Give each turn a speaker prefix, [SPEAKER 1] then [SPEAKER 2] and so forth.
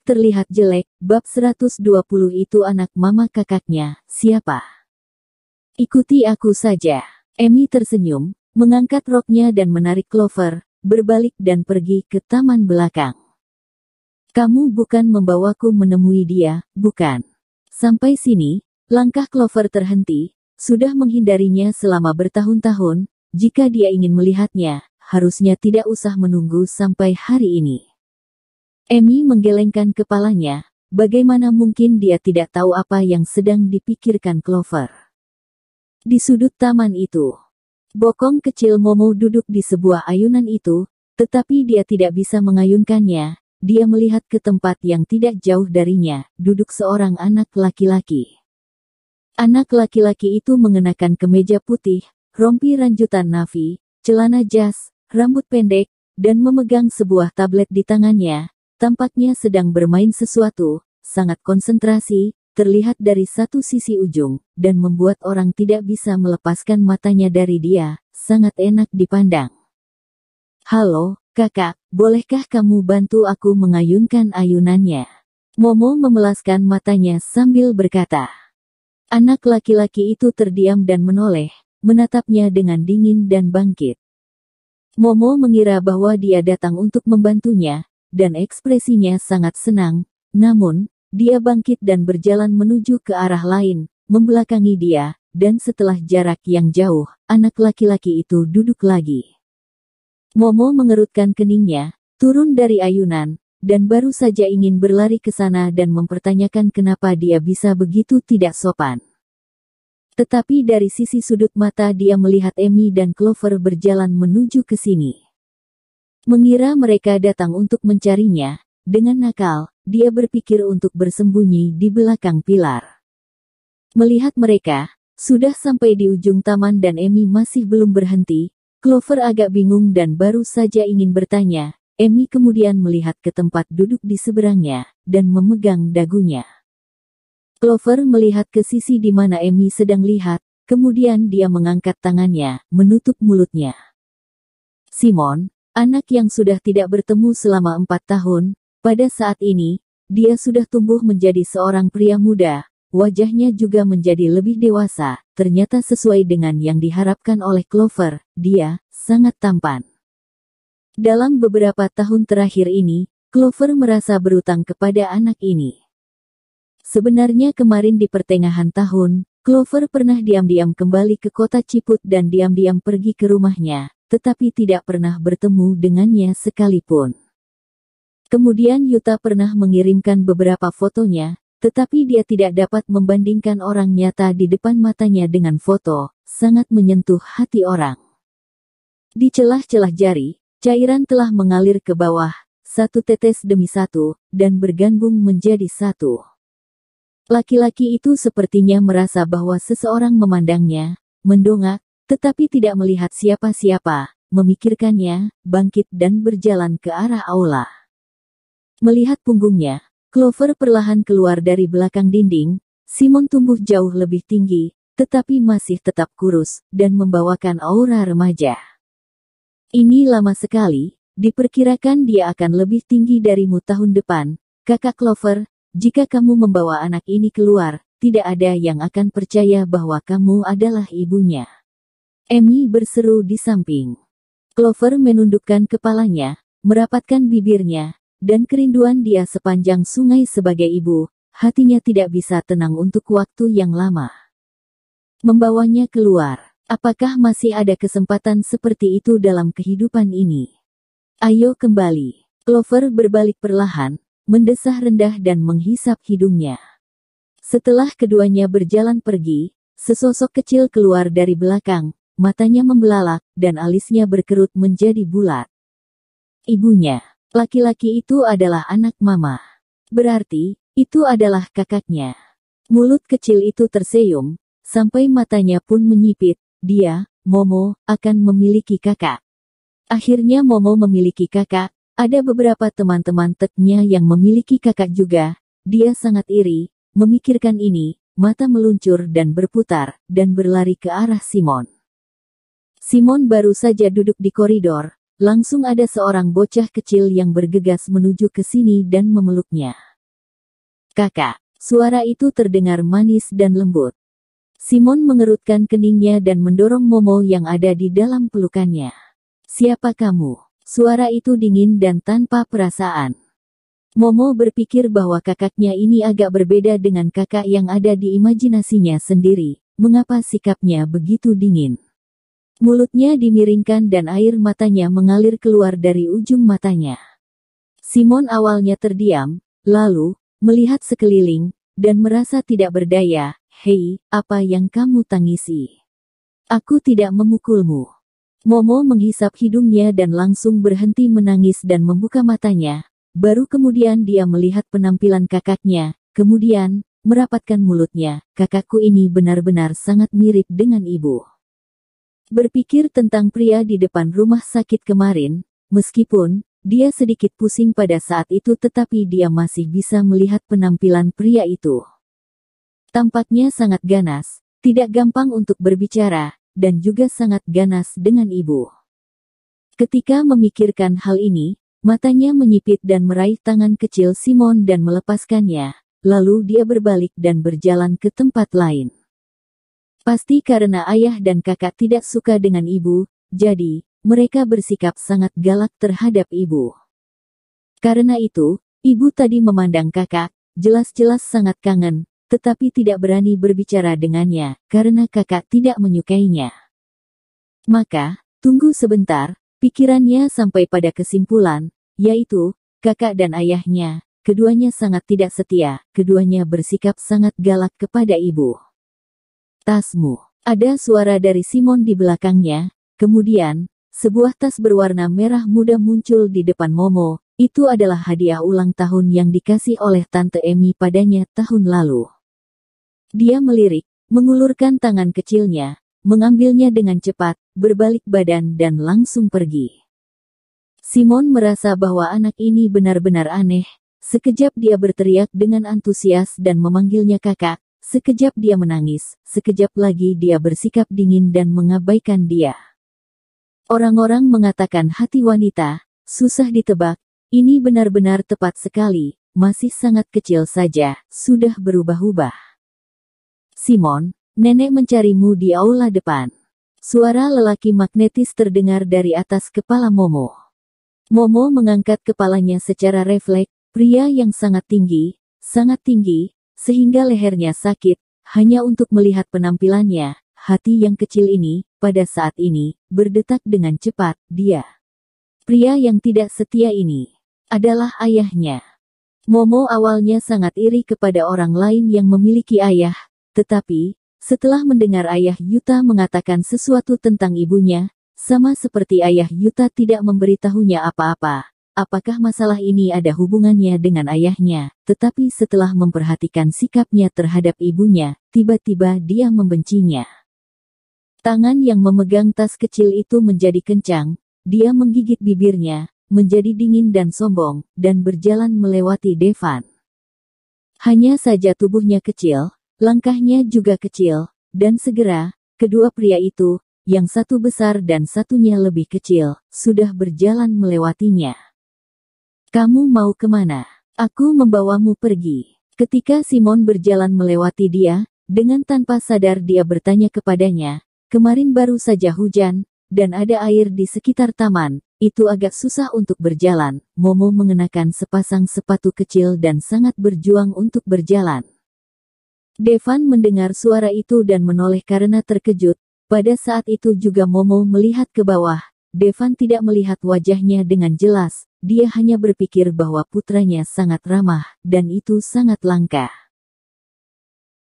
[SPEAKER 1] terlihat jelek. Bab 120 itu anak mama kakaknya, siapa? Ikuti aku saja. Amy tersenyum, mengangkat roknya dan menarik Clover, berbalik dan pergi ke taman belakang. Kamu bukan membawaku menemui dia, bukan? Sampai sini, langkah Clover terhenti, sudah menghindarinya selama bertahun-tahun. Jika dia ingin melihatnya, harusnya tidak usah menunggu sampai hari ini. Amy menggelengkan kepalanya, bagaimana mungkin dia tidak tahu apa yang sedang dipikirkan Clover. Di sudut taman itu, bokong kecil Momo duduk di sebuah ayunan itu, tetapi dia tidak bisa mengayunkannya. Dia melihat ke tempat yang tidak jauh darinya, duduk seorang anak laki-laki. Anak laki-laki itu mengenakan kemeja putih, rompi ranjutan navy, celana jas, rambut pendek, dan memegang sebuah tablet di tangannya. Tampaknya sedang bermain sesuatu, sangat konsentrasi, terlihat dari satu sisi ujung, dan membuat orang tidak bisa melepaskan matanya dari dia, sangat enak dipandang. Halo, kakak, bolehkah kamu bantu aku mengayunkan ayunannya? Momo memelaskan matanya sambil berkata. Anak laki-laki itu terdiam dan menoleh, menatapnya dengan dingin dan bangkit. Momo mengira bahwa dia datang untuk membantunya, dan ekspresinya sangat senang, namun, dia bangkit dan berjalan menuju ke arah lain, membelakangi dia, dan setelah jarak yang jauh, anak laki-laki itu duduk lagi. Momo mengerutkan keningnya, turun dari ayunan, dan baru saja ingin berlari ke sana dan mempertanyakan kenapa dia bisa begitu tidak sopan. Tetapi dari sisi sudut mata dia melihat Amy dan Clover berjalan menuju ke sini. Mengira mereka datang untuk mencarinya, dengan nakal, dia berpikir untuk bersembunyi di belakang pilar. Melihat mereka, sudah sampai di ujung taman dan Amy masih belum berhenti, Clover agak bingung dan baru saja ingin bertanya. Amy kemudian melihat ke tempat duduk di seberangnya, dan memegang dagunya. Clover melihat ke sisi di mana Amy sedang lihat, kemudian dia mengangkat tangannya, menutup mulutnya. Simon, anak yang sudah tidak bertemu selama 4 tahun, pada saat ini, dia sudah tumbuh menjadi seorang pria muda, wajahnya juga menjadi lebih dewasa, ternyata sesuai dengan yang diharapkan oleh Clover, dia sangat tampan. Dalam beberapa tahun terakhir ini, Clover merasa berutang kepada anak ini. Sebenarnya kemarin di pertengahan tahun, Clover pernah diam-diam kembali ke kota Ciput dan diam-diam pergi ke rumahnya, tetapi tidak pernah bertemu dengannya sekalipun. Kemudian Yuta pernah mengirimkan beberapa fotonya, tetapi dia tidak dapat membandingkan orang nyata di depan matanya dengan foto, sangat menyentuh hati orang. Di celah-celah jari, cairan telah mengalir ke bawah, satu tetes demi satu, dan bergabung menjadi satu. Laki-laki itu sepertinya merasa bahwa seseorang memandangnya, mendongak, tetapi tidak melihat siapa-siapa, memikirkannya, bangkit dan berjalan ke arah aula. Melihat punggungnya, Clover perlahan keluar dari belakang dinding. Simon tumbuh jauh lebih tinggi, tetapi masih tetap kurus, dan membawakan aura remaja. Ini lama sekali, diperkirakan dia akan lebih tinggi darimu tahun depan, kakak Clover. Jika kamu membawa anak ini keluar, tidak ada yang akan percaya bahwa kamu adalah ibunya. Amy berseru di samping. Clover menundukkan kepalanya, merapatkan bibirnya, dan kerinduan dia sepanjang sungai sebagai ibu, hatinya tidak bisa tenang untuk waktu yang lama. Membawanya keluar, apakah masih ada kesempatan seperti itu dalam kehidupan ini? Ayo kembali. Clover berbalik perlahan, mendesah rendah dan menghisap hidungnya. Setelah keduanya berjalan pergi, sesosok kecil keluar dari belakang, matanya membelalak, dan alisnya berkerut menjadi bulat. Ibunya, laki-laki itu adalah anak mama. Berarti, itu adalah kakaknya. Mulut kecil itu tersenyum, sampai matanya pun menyipit. Dia, Momo, akan memiliki kakak. Akhirnya Momo memiliki kakak. Ada beberapa teman-teman teknya yang memiliki kakak juga. Dia sangat iri, memikirkan ini, mata meluncur dan berputar, dan berlari ke arah Simon. Simon baru saja duduk di koridor, langsung ada seorang bocah kecil yang bergegas menuju ke sini dan memeluknya. Kakak. Suara itu terdengar manis dan lembut. Simon mengerutkan keningnya dan mendorong Momo yang ada di dalam pelukannya. Siapa kamu? Suara itu dingin dan tanpa perasaan. Momo berpikir bahwa kakaknya ini agak berbeda dengan kakak yang ada di imajinasinya sendiri. Mengapa sikapnya begitu dingin? Mulutnya dimiringkan dan air matanya mengalir keluar dari ujung matanya. Simon awalnya terdiam, lalu melihat sekeliling, dan merasa tidak berdaya. Hei, apa yang kamu tangisi? Aku tidak memukulmu. Momo menghisap hidungnya dan langsung berhenti menangis dan membuka matanya. Baru kemudian dia melihat penampilan kakaknya, kemudian merapatkan mulutnya. Kakakku ini benar-benar sangat mirip dengan ibu. Berpikir tentang pria di depan rumah sakit kemarin, meskipun dia sedikit pusing pada saat itu tetapi dia masih bisa melihat penampilan pria itu. Tampaknya sangat ganas, tidak gampang untuk berbicara, dan juga sangat ganas dengan ibu. Ketika memikirkan hal ini, matanya menyipit dan meraih tangan kecil Simon dan melepaskannya, lalu dia berbalik dan berjalan ke tempat lain. Pasti karena ayah dan kakak tidak suka dengan ibu, jadi mereka bersikap sangat galak terhadap ibu. Karena itu, ibu tadi memandang kakak, jelas-jelas sangat kangen, tetapi tidak berani berbicara dengannya, karena kakak tidak menyukainya. Maka, tunggu sebentar, pikirannya sampai pada kesimpulan, yaitu, kakak dan ayahnya, keduanya sangat tidak setia, keduanya bersikap sangat galak kepada ibu. Tasmu. Ada suara dari Simon di belakangnya, kemudian, sebuah tas berwarna merah muda muncul di depan Momo. Itu adalah hadiah ulang tahun yang dikasih oleh Tante Emi padanya tahun lalu. Dia melirik, mengulurkan tangan kecilnya, mengambilnya dengan cepat, berbalik badan dan langsung pergi. Simon merasa bahwa anak ini benar-benar aneh. Sekejap dia berteriak dengan antusias dan memanggilnya kakak. Sekejap dia menangis, sekejap lagi dia bersikap dingin dan mengabaikan dia. Orang-orang mengatakan hati wanita, susah ditebak, ini benar-benar tepat sekali, masih sangat kecil saja, sudah berubah-ubah. Simon, nenek mencarimu di aula depan. Suara lelaki magnetis terdengar dari atas kepala Momo. Momo mengangkat kepalanya secara refleks, pria yang sangat tinggi, sehingga lehernya sakit, hanya untuk melihat penampilannya. Hati yang kecil ini, pada saat ini, berdetak dengan cepat. Dia, pria yang tidak setia ini, adalah ayahnya. Momo awalnya sangat iri kepada orang lain yang memiliki ayah, tetapi, setelah mendengar ayah Yuta mengatakan sesuatu tentang ibunya, sama seperti ayah Yuta tidak memberitahunya apa-apa. Apakah masalah ini ada hubungannya dengan ayahnya? Tetapi setelah memperhatikan sikapnya terhadap ibunya, tiba-tiba dia membencinya. Tangan yang memegang tas kecil itu menjadi kencang, dia menggigit bibirnya, menjadi dingin dan sombong, dan berjalan melewati Devan. Hanya saja tubuhnya kecil, langkahnya juga kecil, dan segera, kedua pria itu, yang satu besar dan satunya lebih kecil, sudah berjalan melewatinya. Kamu mau kemana? Aku membawamu pergi. Ketika Simon berjalan melewati dia, dengan tanpa sadar dia bertanya kepadanya, kemarin baru saja hujan, dan ada air di sekitar taman, itu agak susah untuk berjalan. Momo mengenakan sepasang sepatu kecil dan sangat berjuang untuk berjalan. Devan mendengar suara itu dan menoleh karena terkejut. Pada saat itu juga Momo melihat ke bawah. Devan tidak melihat wajahnya dengan jelas, dia hanya berpikir bahwa putranya sangat ramah, dan itu sangat langka.